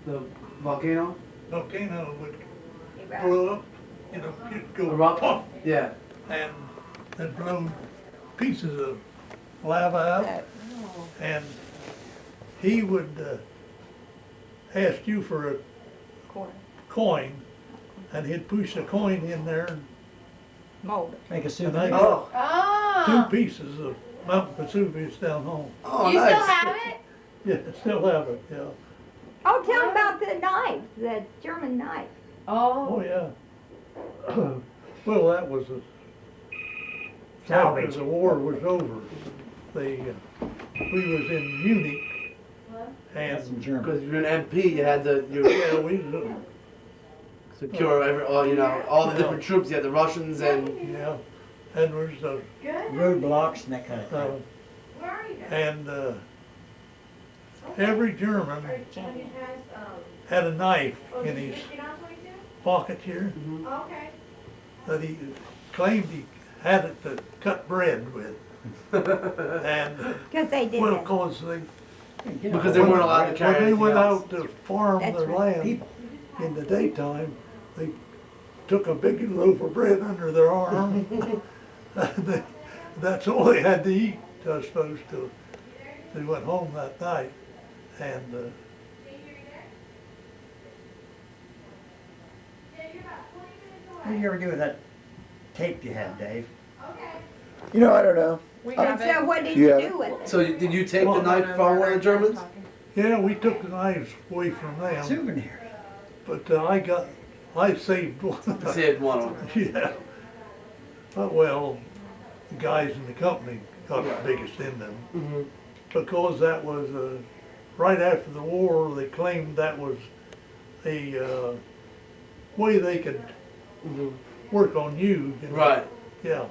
The volcano? volcano would blow up, it'd go Erupt? pop, Yeah. and it'd blow pieces of lava out, and he would ask you for a coin, and he'd push a coin in there, and Mold. Make a I souvenir. Oh. got 2 pieces of Mount Vesuvius down home. Oh, You nice. still have it? Yeah, still have it, yeah. Oh, tell them about the knife, the German knife. Oh, yeah. Well, that was after Salvage. the war was over. We was in Munich, That's in and German. Because you're an MP, you had to yeah, we secure all the different troops. You had the Russians and yeah, and there's Roadblocks and that kind of thing. Where are you guys? and every German had a knife in his pocket here Okay. that he claimed he had it to cut bread with, and Because they did well, that. of course because they weren't allowed to carry when they anything went else. out to farm That's their right. land People. in the daytime, they took a big loaf of bread under their arm. That's all they had to eat, I suppose, till they went home that night. And What did you ever do with that tape you had, Dave? You know, I don't know. We And have so it. what did You you have do with it? So did you take the Well, knife from one of the Germans? yeah, we took the knives away from them, Souvenir. but I saved one. Saved one of them. Yeah. Well, the guys in the company got the biggest in them. Mhm. Because that was, right after the war, they claimed that was a way they could Mhm. work on you. You know? Right. Yeah.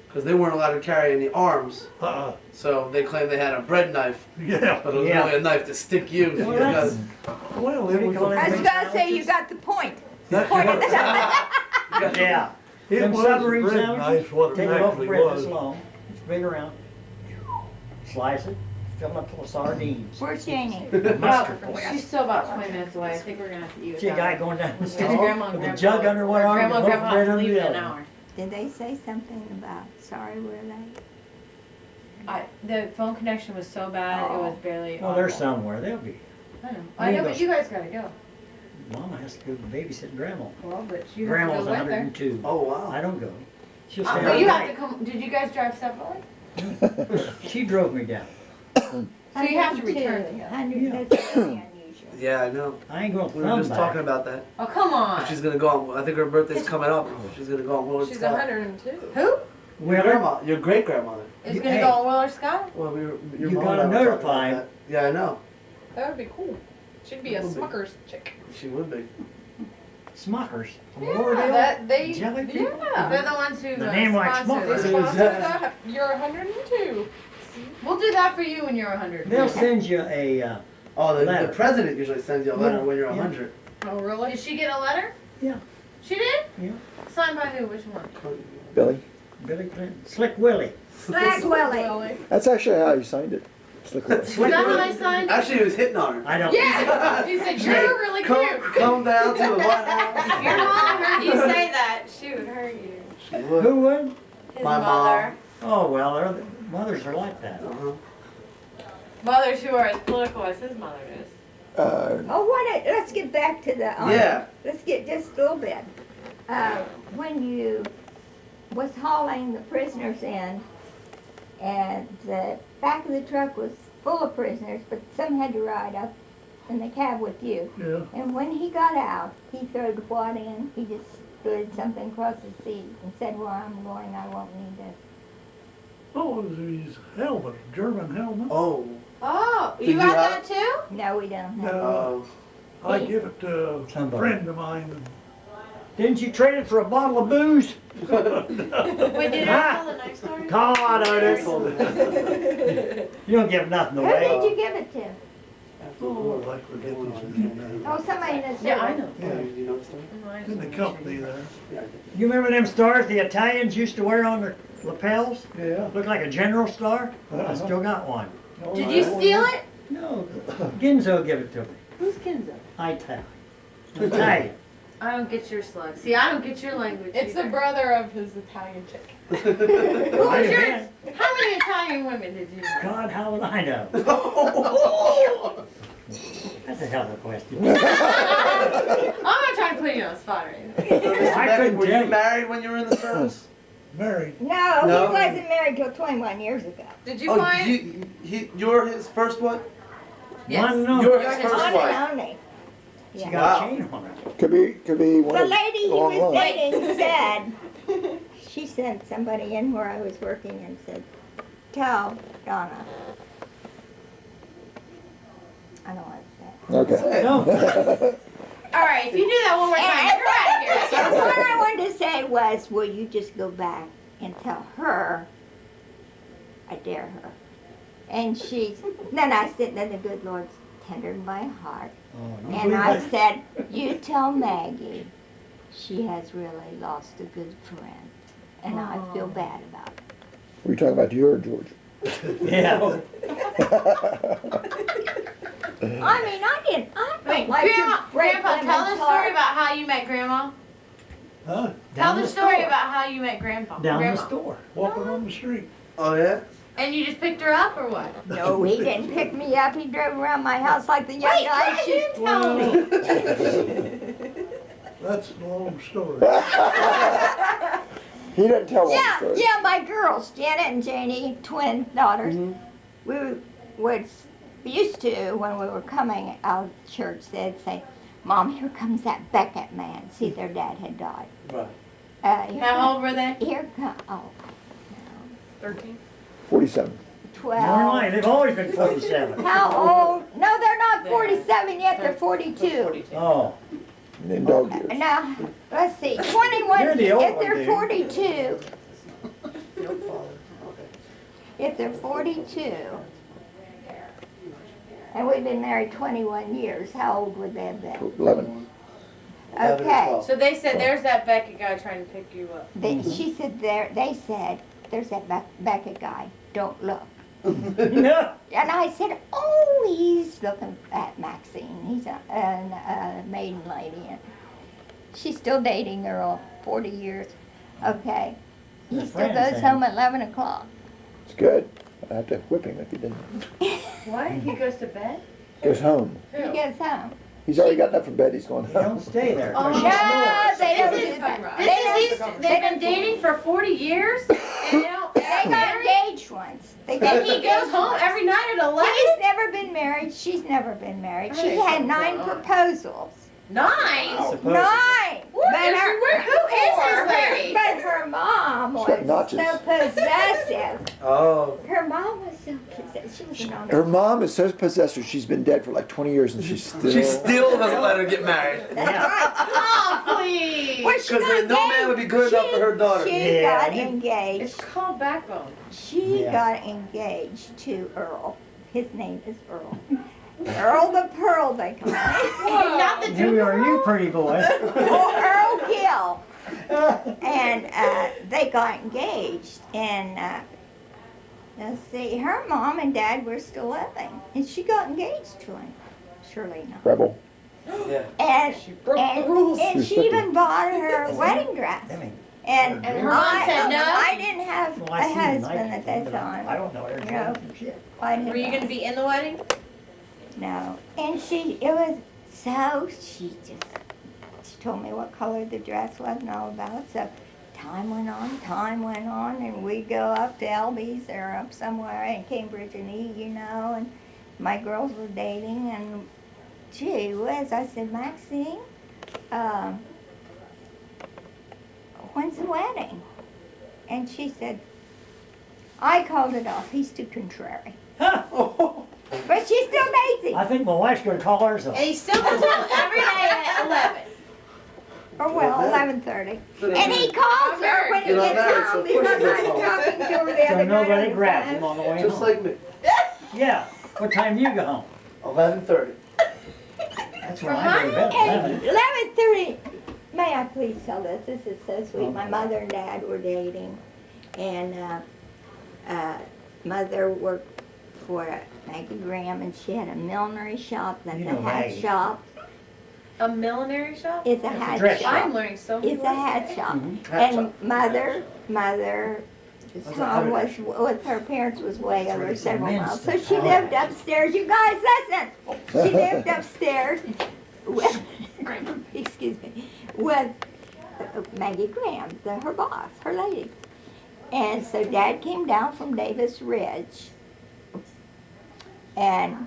Because they weren't allowed to carry any arms, Uh-uh. so they claimed they had a bread knife, Yeah. but it was Yeah. really a knife to stick you. Well, You that's, got- Well, What do it you was, call it? I was gonna say you got the point. That's Point what- at the yeah. it Them was a submarine bread sandwiches, knife, what it take it off actually bread was. this long, it's big around, slice it, fill it up full of sardines. Where's Janie? Mustard. She's still about 20 minutes away. I think we're gonna have to eat See a without guy her. going down the Because street Grandma and with a Grandpa- jug under one arm and Grandma and loaf Grandpa of bread have to under leave the in an other. hour. Did they say something about sorry we're late? The phone connection was so bad, it was barely. Well, they're audible. somewhere, they'll be. I know. I know, but you guys gotta go. Mama has to go babysit grandma. Well, but you have Grandma's to go with her. 102. Oh, wow. I don't go. She'll Oh, stay but out you late. have to come. Did you guys drive separately? She drove me down. So you have to return together. 100, that's really unusual. Yeah, I know. I ain't gonna We were thumb just talking back. about that. Oh, come on. She's gonna go on, I think her birthday's coming up. She's gonna go on Willard She's Scott. 102. Who Your Willard, grandma, your great grandmother. is You- gonna hey. go on Willard Scott? Well, your You mom gotta and I were talking notify about that. Yeah, I know. That would be cool. She'd be a Smucker's chick. She would be. Smuckers, Yeah, Lauderdale, that they. Jelly people. Yeah. They're the ones who The name like sponsor Smuckers. They this. sponsor that. You're 102. We'll do that for you when you're 100. They'll send you a, Oh, the Letter. president usually sends you a letter Yeah, when you're yeah. 100. Oh, really? Did she get a letter? Yeah. She did? Yeah. Signed by who? Which one? Billy. Billy Clinton, Slick Willie. Slack Willie. Willie. That's actually how you signed it. Slick Willie. Is that how I signed it? Actually, he was hitting on her. I don't. Yeah. He said you're really cute. Come down to the White If your House. mom heard you say that, she would hurt you. She would. Who would? His My mother. Oh, well, mothers are like that. Uh-huh. Mothers who are as political as his mother is. Oh, let's get back to the, Yeah. let's get just a little bit. When you was hauling the prisoners in, and the back of the truck was full of prisoners, but some had to ride up in the cab with you. Yeah. And when he got out, he threw what in? He just slid something across the seat and said, "Where I'm going, I won't need this." Oh, it was his helmet, German helmet. Oh. Oh, Did you you got have- that too? No, we don't have. No, I give it to a Somebody. friend of mine. Didn't you trade it for a bottle of booze? Wait, did I tell the next story? Come on, Otis. You don't give nothing Who away. did you give it to? Oh, I forget these names. Oh, somebody in the Yeah, I know. Yeah, you know the story? In the company there. Yeah. You remember them stars the Italians used to wear on their lapels? Yeah. Looked like a general star? I still got one. Did you steal it? No, Ginzo gave it to me. Who's Kenzo? Italian. I don't get your slug. See, I don't get your language. It's the either. brother of his Italian chick. Who was yours? How many Italian women did you know? God, how would I know? That's a hell of a question. I'm not trying to put you on the spot or anything. I couldn't Were tell you you. married when you were in the service? Married. No, No? he wasn't married till 21 years ago. Did you Oh, find? you're his first one? Yes. One no. You're You're his his first On wife. and only. She Yeah. got Wow. a chain on her. Could be one The of lady he long was lines. dating said, she sent somebody in where I was working and said, tell Donna. I don't want to say. Okay. No. All right, if you do that one more time, And you're out of here. and what I wanted to say was, will you just go back and tell her, I dare her. And then I said, then the good Lord tendered my heart. Oh, you And believe I that? said, you tell Maggie she has really lost a good friend. And I feel bad about it. Were you talking about you or George? Yeah. I mean, I don't Wait, like Grandma, to break Grandpa, tell the women's story hearts. about how you met Grandma. Huh? Tell Down the story store. about how you met Grandpa. Down Grandma. the store. Walking on the street. Oh, yeah? And you just picked her up or what? No, he didn't pick me up. He drove around my house like the young Wait, guys you used didn't tell to. me. That's a long story. He didn't tell all the Yeah, stories. yeah, my girls, Janet and Janie, twin daughters, we used to, when we were coming out of church, they'd say, Mom, here comes that Beckett man. See, their dad had died. Right. How old were they? Here come, oh, 13. 47. Nor am I. 12. They've always been 47. How old? No, they're not They are. 47 yet, they're 42. Oh. And in dog years. Now, let's see, 21, You're the old if one, they're dude. 42, if they're 42, and we've been married 21 years, how old would they have been? 11. 11 or Okay, 12. So they said, there's that Beckett guy trying to pick you up. she said they said, there's that Beckett guy, don't look. No. And I said, oh, he's looking at Maxine. He's a maiden lady. And she's still dating Earl, 40 years. Okay. He They're still friends, goes then. home at 11 o'clock. It's good. I have to whip him if he didn't. What? He goes to bed? Goes home. He goes home. He's already gotten up from bed. He's going You home. don't stay there. Oh, No, they don't This do is, that. they've been dating for 40 years? And they don't They get got married? engaged once. They got And he goes engaged home once. every night at 11? He's never been married. She's never been married. She had 9 proposals. 9? Supposedly. 9! What But is her- she with Who is this lady? But her mom She's got was notches. so possessive. Oh. Her mom was so possessive. She was an honest. Her mom is so possessive. She's been dead for like 20 years and she's still. She still doesn't let her get married. That's Yeah. right. Oh, please. Well, she 'Cause got no man would be good enough for her daughter. She Yeah, got you- engaged. It's called backbone. She Yeah. got engaged to Earl. His name is Earl. Earl the Pearl, they call him. Not the Who are you, pretty boy? Oh, Earl Gill. And they got engaged. And let's see, her mom and dad were still living. And she got engaged to him. Surely not. Rebel. Yeah. And, She broke the rules. and She's she flipping. even bought her wedding dress. I mean, And And her mom said no? I didn't have well, a I see the husband night at that before, but time. I don't know her No. from shit. I didn't Were you have- going to be in the wedding? No. And it was so, she told me what color the dress was and all about it. So time went on, and we go up to Elby's or up somewhere in Cambridge and eat, and my girls were dating, and gee whiz, I said, Maxine, when's the wedding? And she said, I called it off. He's too contrary. But she's still dating. I think my wife's gonna call hers And off. he still goes home every day at 11. Or well, 11:30. And he calls her when he You're not gets married, so home of course because he I goes was home. talking to her the So other night nobody on the grabs phone. him on the way Just home. like me. Yeah. What time do you go home? 11:30. That's when I go to bed. And 11. 11:30. May I please tell this? This is so sweet. My mother and dad were dating, and mother worked for Maggie Graham, and she had a millinery shop, then You the know hat Maggie. shop. A millinery shop? It's a It's a hat dress shop. I'm learning so many It's a words hat today. shop. Hat And shop. mother, That's home a was, habit. with her parents was way That's over right, several men's miles. So thing. she lived upstairs. You guys, listen. She lived upstairs with, excuse me, with Maggie Graham, her boss, her lady. And so Dad came down from Davis Ridge and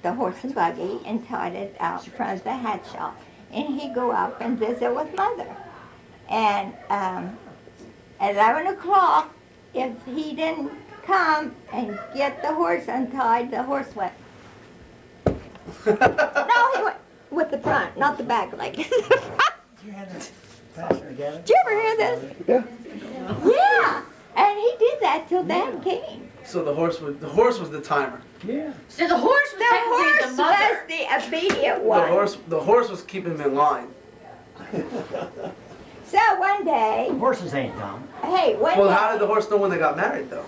the horse and buggy and tied it out in front of the hat shop. And he'd go up and visit with Mother. And at 11 o'clock, if he didn't come and get the horse untied, the horse went. No, he went with the front, not the back leg. Did You had it fastened together? you ever hear this? Yeah. Yeah. And he did that till Dad came. So the horse was the timer. Yeah. So the horse was The technically horse the was mother. the obedient one. The horse was keeping him in line. So one day, Horses ain't dumb. hey, one Well, day, how did the horse know when they got married though?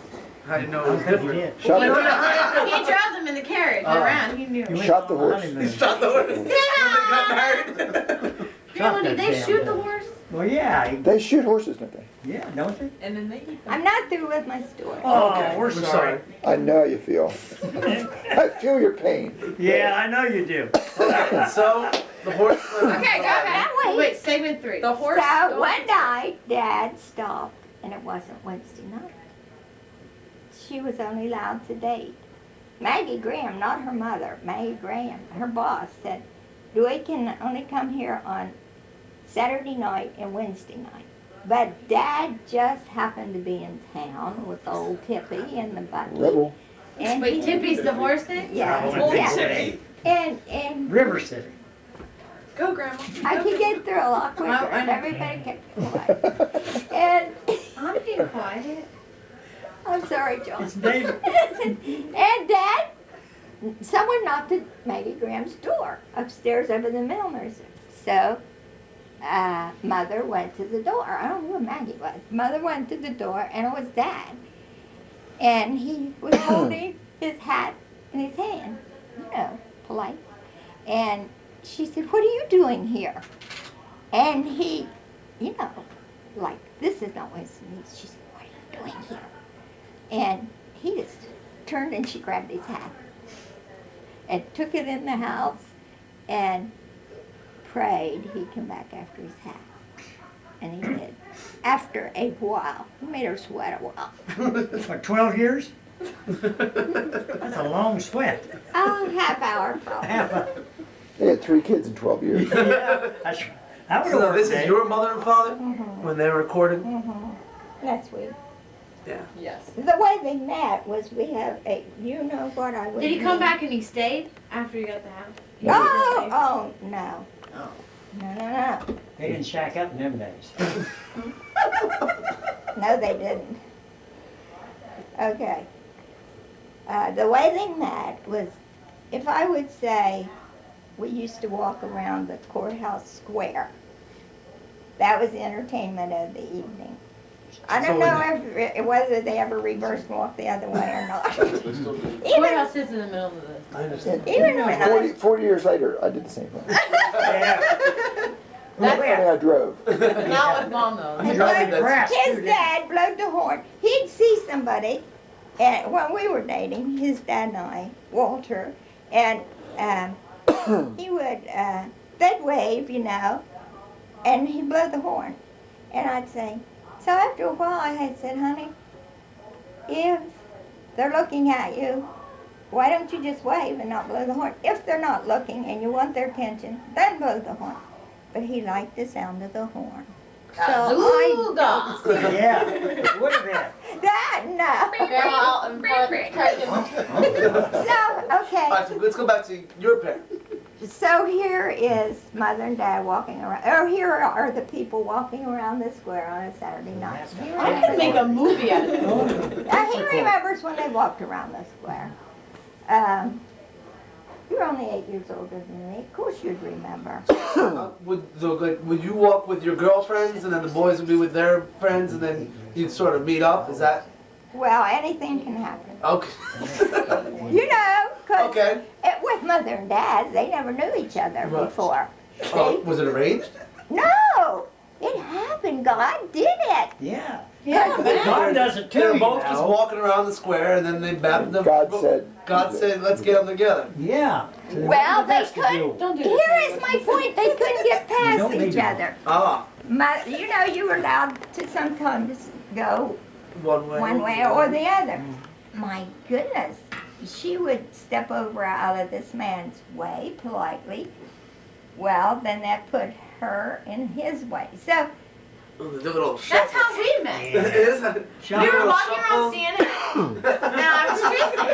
How do you know I it don't was think he different? did. Shot He the, drove them in the carriage Oh. around. He knew. He went Shot the on a horse. honeymoon. He shot the horse when they got married. Shot Really? that Did they damn shoot the thing. horse? Well, yeah, they shoot horses, don't they? yeah, don't they? And then they eat them. I'm not through with my story. Oh, Okay, we're sorry. I know how you feel. I feel your pain. Yeah, I know you do. So the horse. Okay, go ahead. Now wait. Wait, segment 3. The horse. So don't- one night, Dad stopped, and it wasn't Wednesday night. She was only allowed to date. Maggie Graham, not her mother, Maggie Graham, her boss, said, Dewey can only come here on Saturday night and Wednesday night. But Dad just happened to be in town with old Tippy and the buggy. Rebel. And Wait, he- Tippy's the horse thing? Yeah, Holy yeah. City. And River City. Go, Grandma. I could get through a lot quicker I if know. everybody kept quiet. And I'm being quiet. I'm sorry, John. It's David. And Dad, someone knocked at Maggie Graham's door upstairs over the milliner's. So Mother went to the door. I don't know who Maggie was. Mother went to the door, and it was Dad. And he was holding his hat in his hand, you know, polite. And she said, "What are you doing here?" And he, you know, like, this is not Winston Lee's. She said, "What are you doing here?" And he just turned and she grabbed his hat and took it in the house and prayed he'd come back after his hat. And he did. After a while. He made her sweat a while. For 12 years? That's a long sweat. Oh, half hour probably. Half a, They had 3 kids in 12 years. yeah, that would have So worked. this is Dave. your mother and father when they recorded. That's sweet. Yeah. Yes. The way they met was we have a, you know what I would Did he come mean? back and he stayed after he got the house? Oh, no. Oh. No. They didn't shack up in them days. No, they didn't. Okay. The way they met was, if I would say, we used to walk around the courthouse square. That was the entertainment of the evening. I don't So know whether they ever reversed walked the other way or not. even Courthouse sits in the middle of the. I understand. even when I 40 years later, I did the same thing. Yeah. That's funny, I drove. Not with mom though. You drove me to grass, too, his didn't you? dad blowed the horn. He'd see somebody, and when we were dating, his dad and I, Walter, and he would, they'd wave, you know, and he'd blow the horn. And I'd say, so after a while I had said, honey, if they're looking at you, why don't you just wave and not blow the horn? If they're not looking and you want their attention, then blow the horn. But he liked the sound of the horn. So I Gazooga. Yeah, it would have been. that, no. Grandma out in front, taking. So, okay. All right, so let's go back to your parents. So here is Mother and Dad walking around, or here are the people walking around the square on a Saturday night. I could make a movie out of it. He remembers when they walked around the square. You're only 8 years older than me. Of course you'd remember. Would you walk with your girlfriends and then the boys would be with their friends and then you'd sort of meet up? Is that Well, anything can happen. Okay. You know, 'cause Okay. with mother and dad, they never knew each other Right. before. Oh, See? was it arranged? No, it happened. God did it. Yeah. Yeah, God does it too, They're you both just know. walking around the square, and then they baptized. God said, "Let's get them together." Yeah. So they Well, went to they the vestibule. couldn't. Don't do Here this. is my point. They couldn't get past don't need each to. other. Ah, You know, you were allowed to sometimes go one way. one way or the other. My goodness, she would step over out of this man's way politely. Well, then that put her in his way. So, Oh, they do a little That's shuffle. how we met. It is. We Shut were up. walking around CNN, and I was chasing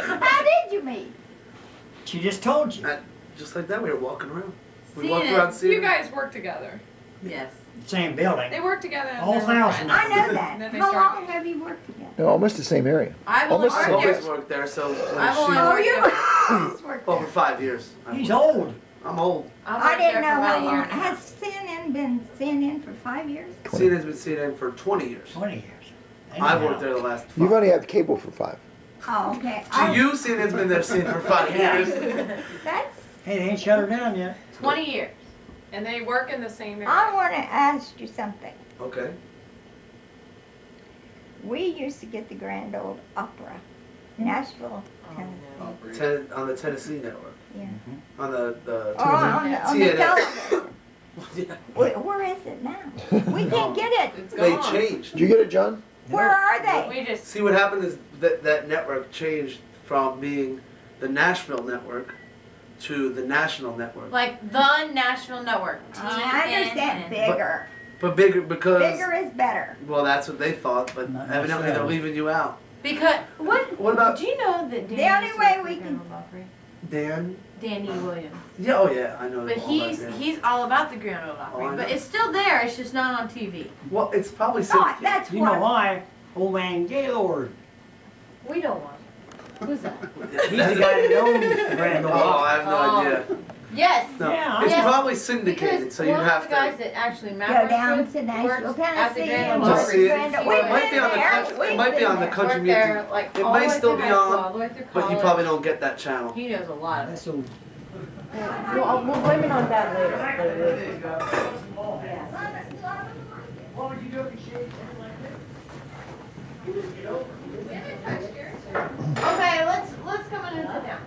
him. how did you meet? She just told you. Just like that, we were walking around. We Seeing walked it. around seeing You guys work together. Yes. Same building. They work together. and All they were thousand. friends. I know And that. then they How started long have you worked together? no, almost the same area. I've only Almost I've same worked always there. worked there, so when I've only Oh, worked you there. always worked over there. 5 years. He's old. I'm old. I've I worked didn't there know for how about a year long. and a half. Has CNN been CNN for 5 years? CNN's been CNN for 20 years. 20 years. I've worked there the last 5. You've only had cable for 5. Oh, okay. To you, CNN's been there for 5 years. That's, Hey, they ain't shut her down yet. 20 years. And they work in the same area. I want to ask you something. Okay. We used to get the Grand Ole Opera, Nashville, Tennessee. On the Tennessee network. Yeah. On the Oh, on the TNN. television. Yeah. Where is it now? We can't get it. It's They gone. changed. Did you get it, John? Where are they? We just, See, what happened is that network changed from being the Nashville network to the national network. like the national network. I understand TNN. bigger. But bigger because, Bigger is better. well, that's what they thought, but Not evidently they're necessarily. leaving you out. Because, what, What about do you know that The Danny only used to way work we for can- Grand Ole Opry? Dan? Danny Williams. Yeah, oh yeah, I know. But all he's about Dan. he's all about the Grand Ole Opry. Oh, I but know. it's still there, it's just not on TV. Well, it's probably Oh, syndicated. that's You know what. why? Old man Gaylord. We don't want it. Who's that? He's the guy that owns the Grand Ole Oh, Opry. I have no Oh. idea. Yes. No, Yeah, it's yeah. probably syndicated, Because so you one have of the guys to. that actually Go Matt down works to with Nashville, works at the Tennessee, Grand and Ole To work Opry. see it. Grand Ole. Well, it We've might be been on the there. country. It We've might be been on the there. country Worked music. there like It all may the way still through be high school, on, all the way through but you college. probably don't get that channel. He knows a lot of it. That's old. We'll blame it on that later. What would you do if you shaved like this? Okay, let's come in and sit down.